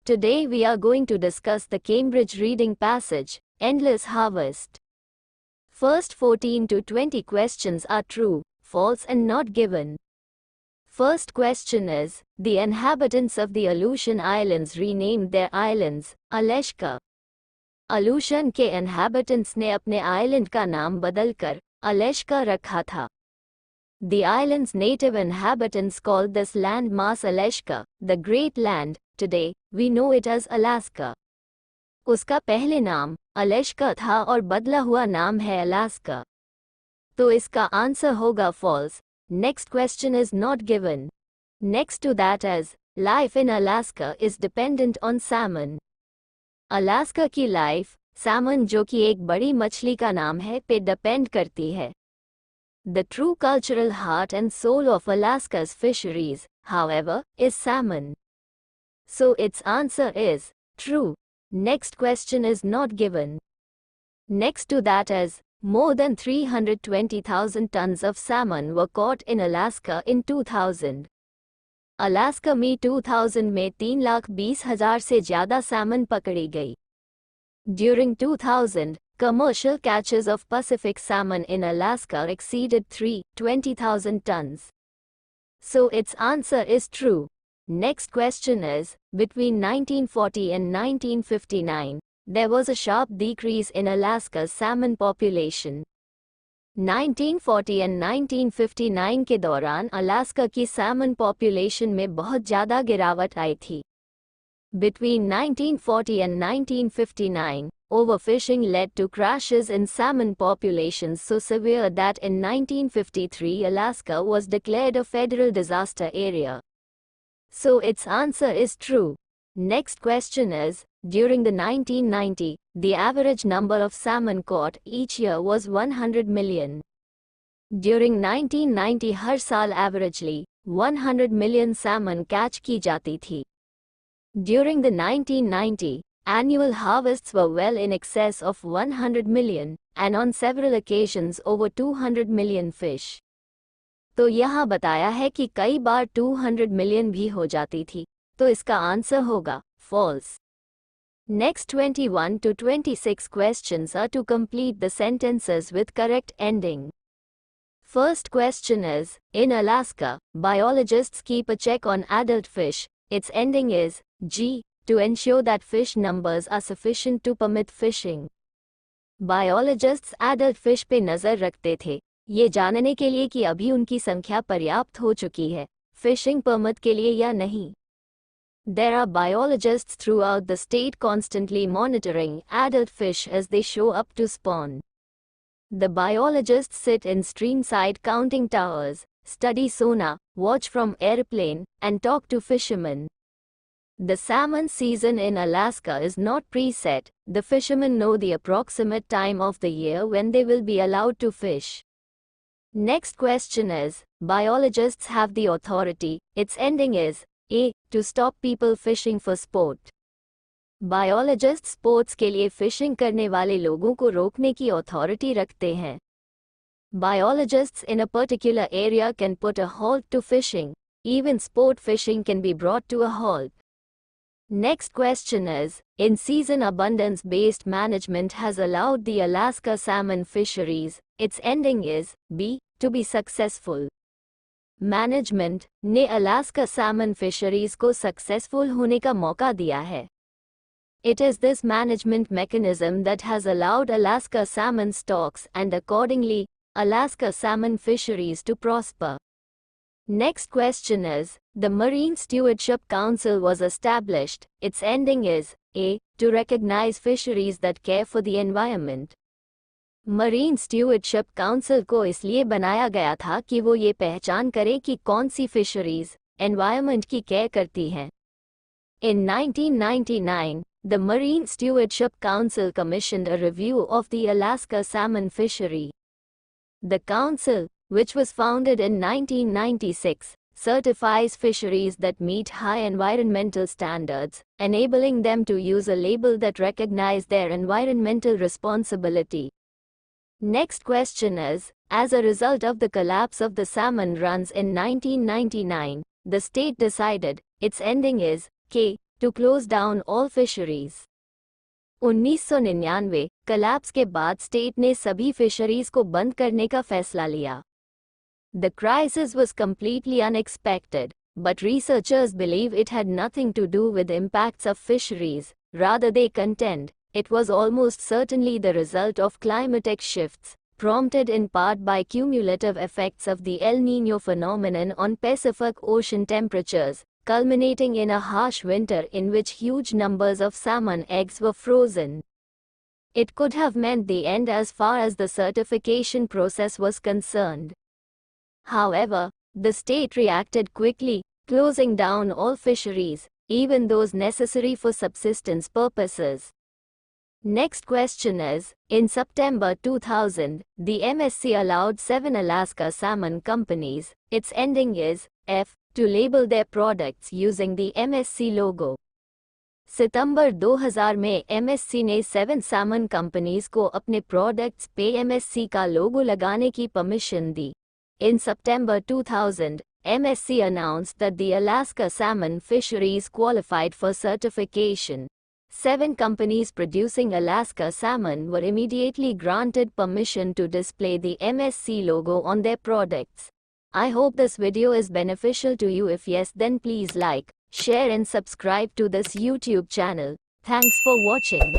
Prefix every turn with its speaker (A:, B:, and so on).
A: Today we are going to discuss the Cambridge reading passage, Endless Harvest. First 14 to 20 questions are true, false and not given. First question is, the inhabitants of the Aleutian Islands renamed their islands, Aleshka. Aleutian के inhabitants ने अपने island का नाम बदलकर Aleshka रखा था. The island's native inhabitants called this land mass Aleshka, the Great Land. Today, we know it as Alaska. उसका पहले नाम अलेश्का था और बदला हुआ नाम है अलास्का. तो इसका आंसर होगा false. Next question is not given. Next to that is, life in Alaska is dependent on salmon. Alaska की लाइफ, salmon जो कि एक बड़ी मछली का नाम है, पे डिपेंड करती है. The true cultural heart and soul of Alaska's fisheries, however, is salmon. So its answer is true. Next question is not given. Next to that is, more than 320,000 tons of salmon were caught in Alaska in 2000. Alaska में 2000 में 3,20,000 से ज़्यादा salmon पकड़ी गई. During 2000, commercial catches of Pacific salmon in Alaska exceeded 320,000 tons. So its answer is true. Next question is, between 1940 and 1959, there was a sharp decrease in Alaska's salmon population. 1940 and 1959 के दौरान Alaska की salmon population में बहुत ज़्यादा गिरावट आई थी. Between 1940 and 1959, overfishing led to crashes in salmon populations so severe that in 1953 Alaska was declared a federal disaster area. So its answer is true. Next question is, during the 1990, the average number of salmon caught each year was 100 million. During 1990 हर साल averagely 100 million salmon catch की जाती थी. During the 1990, annual harvests were well in excess of 100 million, and on several occasions over 200 million fish. तो यहाँ बताया है कि कई बार 200 मिलियन भी हो जाती थी, तो इसका आंसर होगा false. Next 21 to 26 questions are to complete the sentences with correct ending. First question is, in Alaska, biologists keep a check on adult fish. Its ending is G, to ensure that fish numbers are sufficient to permit fishing. Biologists adult fish पे नज़र रखते थे, ये जानने के लिए कि अभी उनकी संख्या पर्याप्त हो चुकी है, फिशिंग परमिट के लिए या नहीं. There are biologists throughout the state constantly monitoring adult fish as they show up to spawn. The biologists sit in streamside counting towers, study sonar, watch from airplane, and talk to fishermen. The salmon season in Alaska is not preset. The fishermen know the approximate time of the year when they will be allowed to fish. Next question is, biologists have the authority. Its ending is A, to stop people fishing for sport. Biologists sports के लिए fishing करने वाले लोगों को रोकने की authority रखते हैं. Biologists in a particular area can put a halt to fishing. Even sport fishing can be brought to a halt. Next question is, in-season abundance-based management has allowed the Alaska salmon fisheries. Its ending is B, to be successful. Management ने Alaska salmon fisheries को successful होने का मौका दिया है. It is this management mechanism that has allowed Alaska salmon stocks and accordingly, Alaska salmon fisheries to prosper. Next question is, the Marine Stewardship Council was established. Its ending is A, to recognize fisheries that care for the environment. Marine Stewardship Council को इसलिए बनाया गया था कि वो ये पहचान करे कि कौन सी फिशरीज एनवायरनमेंट की केयर करती हैं. In 1999, the Marine Stewardship Council commissioned a review of the Alaska salmon fishery. The council, which was founded in 1996, certifies fisheries that meet high environmental standards, enabling them to use a label that recognizes their environmental responsibility. Next question is, as a result of the collapse of the salmon runs in 1999, the state decided, its ending is K, to close down all fisheries. 1999 collapse के बाद state ने सभी fisheries को बंद करने का फैसला लिया. The crisis was completely unexpected, but researchers believe it had nothing to do with impacts of fisheries. Rather, they contend it was almost certainly the result of climatic shifts, prompted in part by cumulative effects of the El Niño phenomenon on Pacific Ocean temperatures, culminating in a harsh winter in which huge numbers of salmon eggs were frozen. It could have meant the end as far as the certification process was concerned. However, the state reacted quickly, closing down all fisheries, even those necessary for subsistence purposes. Next question is, in September 2000, the MSC allowed 7 Alaska salmon companies, its ending is F, to label their products using the MSC logo. सितंबर 2000 में MSC ने 7 salmon companies को अपने products पे MSC का logo लगाने की permission the. In September 2000, MSC announced that the Alaska salmon fisheries qualified for certification. 7 companies producing Alaska salmon were immediately granted permission to display the MSC logo on their products. I hope this video is beneficial to you. If yes, then please like, share and subscribe to this YouTube channel. Thanks for watching.